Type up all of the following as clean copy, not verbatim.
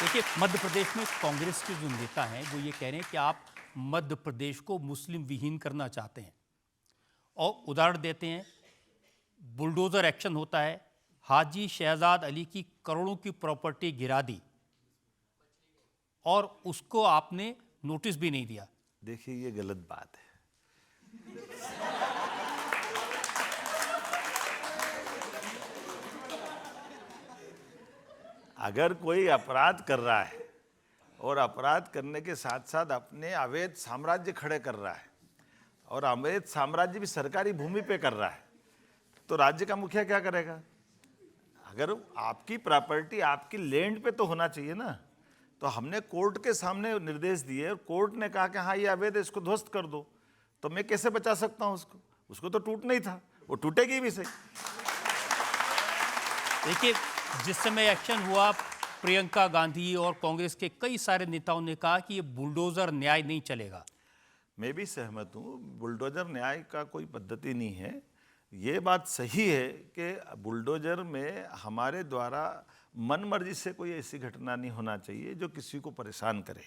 देखिए, मध्य प्रदेश में कांग्रेस के जो नेता हैं वो ये कह रहे हैं कि आप मध्य प्रदेश को मुस्लिम विहीन करना चाहते हैं और उदाहरण देते हैं, बुलडोजर एक्शन होता है, हाजी शहजाद अली की करोड़ों की प्रॉपर्टी गिरा दी और उसको आपने नोटिस भी नहीं दिया। देखिए, ये गलत बात है। अगर कोई अपराध कर रहा है और अपराध करने के साथ साथ अपने अवैध साम्राज्य खड़े कर रहा है और अवैध साम्राज्य भी सरकारी भूमि पे कर रहा है, तो राज्य का मुखिया क्या करेगा? अगर आपकी प्रॉपर्टी आपकी लैंड पे तो होना चाहिए ना। तो हमने कोर्ट के सामने निर्देश दिए और कोर्ट ने कहा कि हाँ ये अवैध है, इसको ध्वस्त कर दो, तो मैं कैसे बचा सकता हूँ उसको? उसको तो टूटना ही था, वो टूटेगी भी सही। देखिए, जिस समय एक्शन हुआ, प्रियंका गांधी और कांग्रेस के कई सारे नेताओं ने कहा कि ये बुलडोजर न्याय नहीं चलेगा। मैं भी सहमत हूँ, बुलडोजर न्याय का कोई पद्धति नहीं है। ये बात सही है कि बुलडोजर में हमारे द्वारा मनमर्जी से कोई ऐसी घटना नहीं होना चाहिए जो किसी को परेशान करे।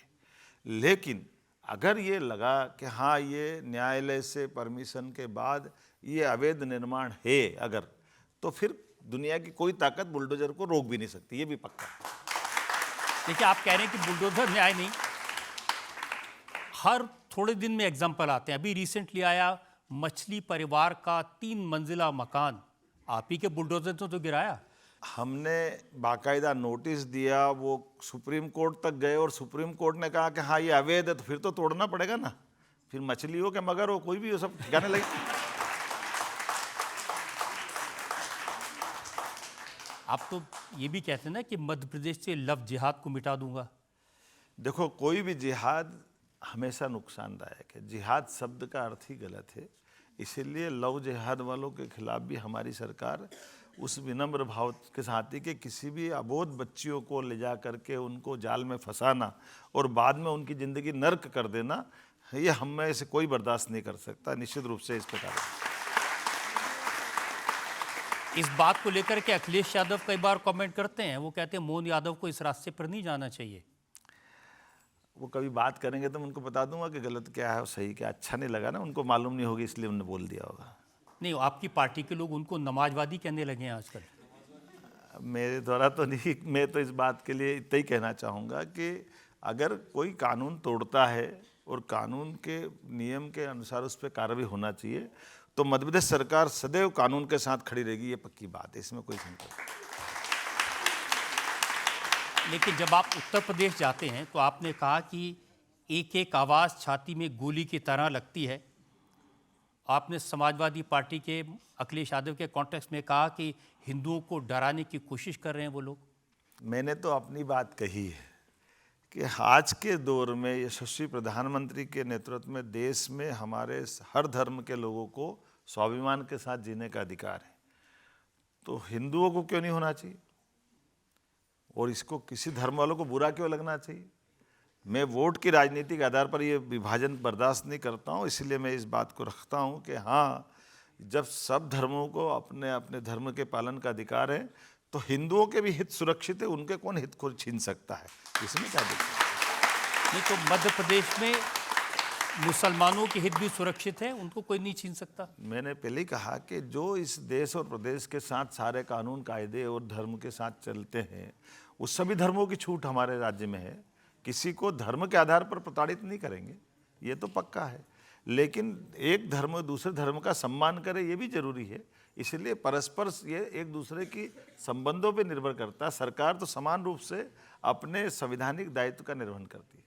लेकिन अगर ये लगा कि हाँ ये न्यायालय से परमिशन के बाद ये अवैध निर्माण है अगर, तो फिर दुनिया की कोई ताकत बुलडोजर को रोक भी नहीं सकती, ये भी पक्का है। देखिए, आप कह रहे हैं कि बुलडोजर न्याय नहीं, हर थोड़े दिन में एग्जाम्पल आते हैं। अभी रिसेंटली आया मछली परिवार का 3 मंजिला मकान, आप ही के बुलडोजर तो गिराया। हमने बाकायदा नोटिस दिया, वो सुप्रीम कोर्ट तक गए और सुप्रीम कोर्ट ने कहा कि हाँ ये अवैध है, तो फिर तो तोड़ना पड़ेगा ना। फिर मछली हो कि मगर हो, कोई भी हो, सब ठिकाने लगे। आप तो ये भी कहते हैं ना कि मध्य प्रदेश से लव जिहाद को मिटा दूंगा। देखो, कोई भी जिहाद हमेशा नुकसानदायक है। जिहाद शब्द का अर्थ ही गलत है, इसीलिए लव जिहाद वालों के खिलाफ भी हमारी सरकार उस विनम्र भाव के साथ ही कि किसी भी अबोध बच्चियों को ले जा करके उनको जाल में फंसाना और बाद में उनकी ज़िंदगी नर्क कर देना, ये हम में से कोई बर्दाश्त नहीं कर सकता। निश्चित रूप से इस प्रकार इस बात को लेकर के अखिलेश यादव कई बार कमेंट करते हैं, वो कहते हैं मोहन यादव को इस रास्ते पर नहीं जाना चाहिए। वो कभी बात करेंगे तो मैं उनको बता दूंगा कि गलत क्या है और सही क्या। अच्छा नहीं लगा ना, उनको मालूम नहीं होगी इसलिए उन्होंने बोल दिया होगा। नहीं, आपकी पार्टी के लोग उनको नमाजवादी कहने लगे हैं आजकल। मेरे द्वारा तो नहीं, मैं तो इस बात के लिए इतना ही कहना चाहूँगा कि अगर कोई कानून तोड़ता है और कानून के नियम के अनुसार उस पर कार्रवाई होना चाहिए, तो मध्य प्रदेश सरकार सदैव कानून के साथ खड़ी रहेगी, ये पक्की बात है, इसमें कोई शंका नहीं। लेकिन जब आप उत्तर प्रदेश जाते हैं तो आपने कहा कि एक एक आवाज़ छाती में गोली की तरह लगती है। आपने समाजवादी पार्टी के अखिलेश यादव के कॉन्टेक्स्ट में कहा कि हिंदुओं को डराने की कोशिश कर रहे हैं वो लोग। मैंने तो अपनी बात कही है कि आज के दौर में यशस्वी प्रधानमंत्री के नेतृत्व में देश में हमारे हर धर्म के लोगों को स्वाभिमान के साथ जीने का अधिकार है, तो हिंदुओं को क्यों नहीं होना चाहिए और इसको किसी धर्म वालों को बुरा क्यों लगना चाहिए? मैं वोट की राजनीति के आधार पर ये विभाजन बर्दाश्त नहीं करता हूँ, इसलिए मैं इस बात को रखता हूँ कि हाँ, जब सब धर्मों को अपने अपने धर्म के पालन का अधिकार है, तो हिंदुओं के भी हित सुरक्षित है, उनके कौन हित को छीन सकता है? इसमें क्या दिक्कत? नहीं, तो मध्य प्रदेश में मुसलमानों के हित भी सुरक्षित है, उनको कोई नहीं छीन सकता। मैंने पहले ही कहा कि जो इस देश और प्रदेश के साथ सारे कानून कायदे और धर्म के साथ चलते हैं, उस सभी धर्मों की छूट हमारे राज्य में है। किसी को धर्म के आधार पर प्रताड़ित नहीं करेंगे, ये तो पक्का है। लेकिन एक धर्म दूसरे धर्म का सम्मान करे, ये भी जरूरी है। इसलिए परस्पर ये एक दूसरे की संबंधों पे निर्भर करता है। सरकार तो समान रूप से अपने संवैधानिक दायित्व का निर्वहन करती है।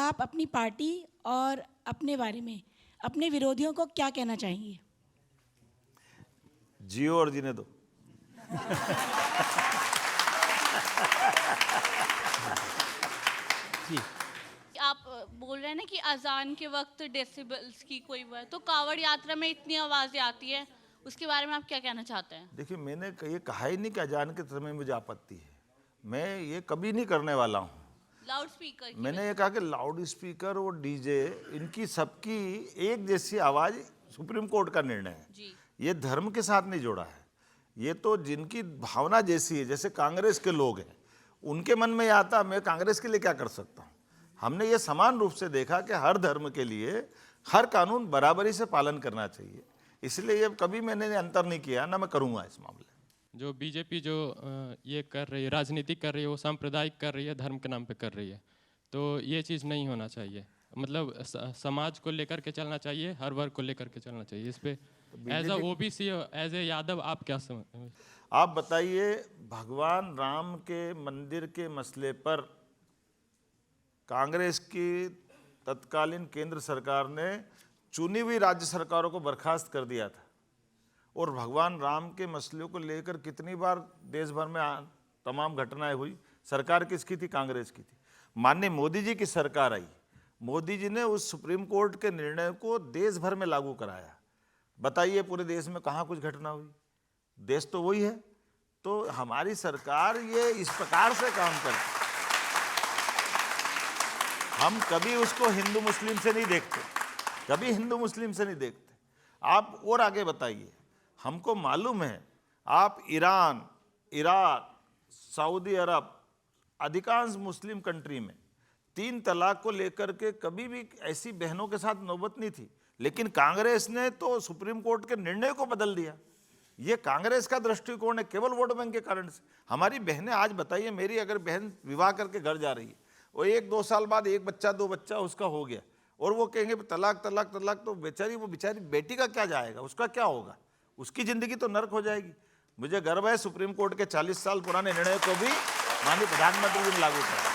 आप अपनी पार्टी और अपने बारे में अपने विरोधियों को क्या कहना चाहेंगे? जियो और जीने दो। जी, आप बोल रहे हैं ना कि अजान के वक्त डेसिबल्स की कोई वो है, तो कावड़ यात्रा में इतनी आवाज़ें आती है, उसके बारे में आप क्या कहना चाहते हैं? देखिए, मैंने ये कहा ही नहीं कि अजान के समय मुझे आपत्ति है, मैं ये कभी नहीं करने वाला हूँ। लाउड स्पीकर मैंने ये कहा कि लाउड स्पीकर और डीजे, इनकी सबकी एक जैसी आवाज़ सुप्रीम कोर्ट का निर्णय है जी। ये धर्म के साथ नहीं जोड़ा है। ये तो जिनकी भावना जैसी है, जैसे कांग्रेस के लोग हैं, उनके मन में ये आता मैं कांग्रेस के लिए क्या कर सकता हूँ। हमने ये समान रूप से देखा कि हर धर्म के लिए हर कानून बराबरी से पालन करना चाहिए, इसलिए ये कभी मैंने अंतर नहीं किया, ना मैं करूँगा इस मामले में। जो बीजेपी जो ये कर रही है, राजनीति कर रही है, वो सांप्रदायिक कर रही है, धर्म के नाम पे कर रही है, तो ये चीज़ नहीं होना चाहिए। मतलब समाज को लेकर के चलना चाहिए, हर वर्ग को लेकर के चलना चाहिए। इस पे as a OBC, as a Yadav आप क्या समझ? आप बताइए, भगवान राम के मंदिर के मसले पर कांग्रेस की तत्कालीन केंद्र सरकार ने चुनी हुई राज्य सरकारों को बर्खास्त कर दिया था, और भगवान राम के मसलों को लेकर कितनी बार देश भर में तमाम घटनाएं हुई। सरकार किसकी थी? कांग्रेस की थी। माननीय मोदी जी की सरकार आई, मोदी जी ने उस सुप्रीम कोर्ट के निर्णय को देश भर में लागू कराया। बताइए पूरे देश में कहाँ कुछ घटना हुई? देश तो वही है। तो हमारी सरकार ये इस प्रकार से काम करती, हम कभी उसको हिंदू मुस्लिम से नहीं देखते, कभी हिंदू मुस्लिम से नहीं देखते। आप और आगे बताइए, हमको मालूम है आप ईरान, इराक, सऊदी अरब, अधिकांश मुस्लिम कंट्री में 3 तलाक को लेकर के कभी भी ऐसी बहनों के साथ नौबत नहीं थी, लेकिन कांग्रेस ने तो सुप्रीम कोर्ट के निर्णय को बदल दिया। ये कांग्रेस का दृष्टिकोण है, केवल वोट बैंक के कारण से। हमारी बहनें आज बताइए, मेरी अगर बहन विवाह करके घर जा रही है और 1-2 साल बाद 1 बच्चा 2 बच्चा उसका हो गया, और वो कहेंगे तलाक तलाक तलाक, तो वो बेचारी बेटी का क्या जाएगा, उसका क्या होगा? उसकी ज़िंदगी तो नर्क हो जाएगी। मुझे गर्व है सुप्रीम कोर्ट के 40 साल पुराने निर्णय को भी माननीय प्रधानमंत्री जी ने लागू किया।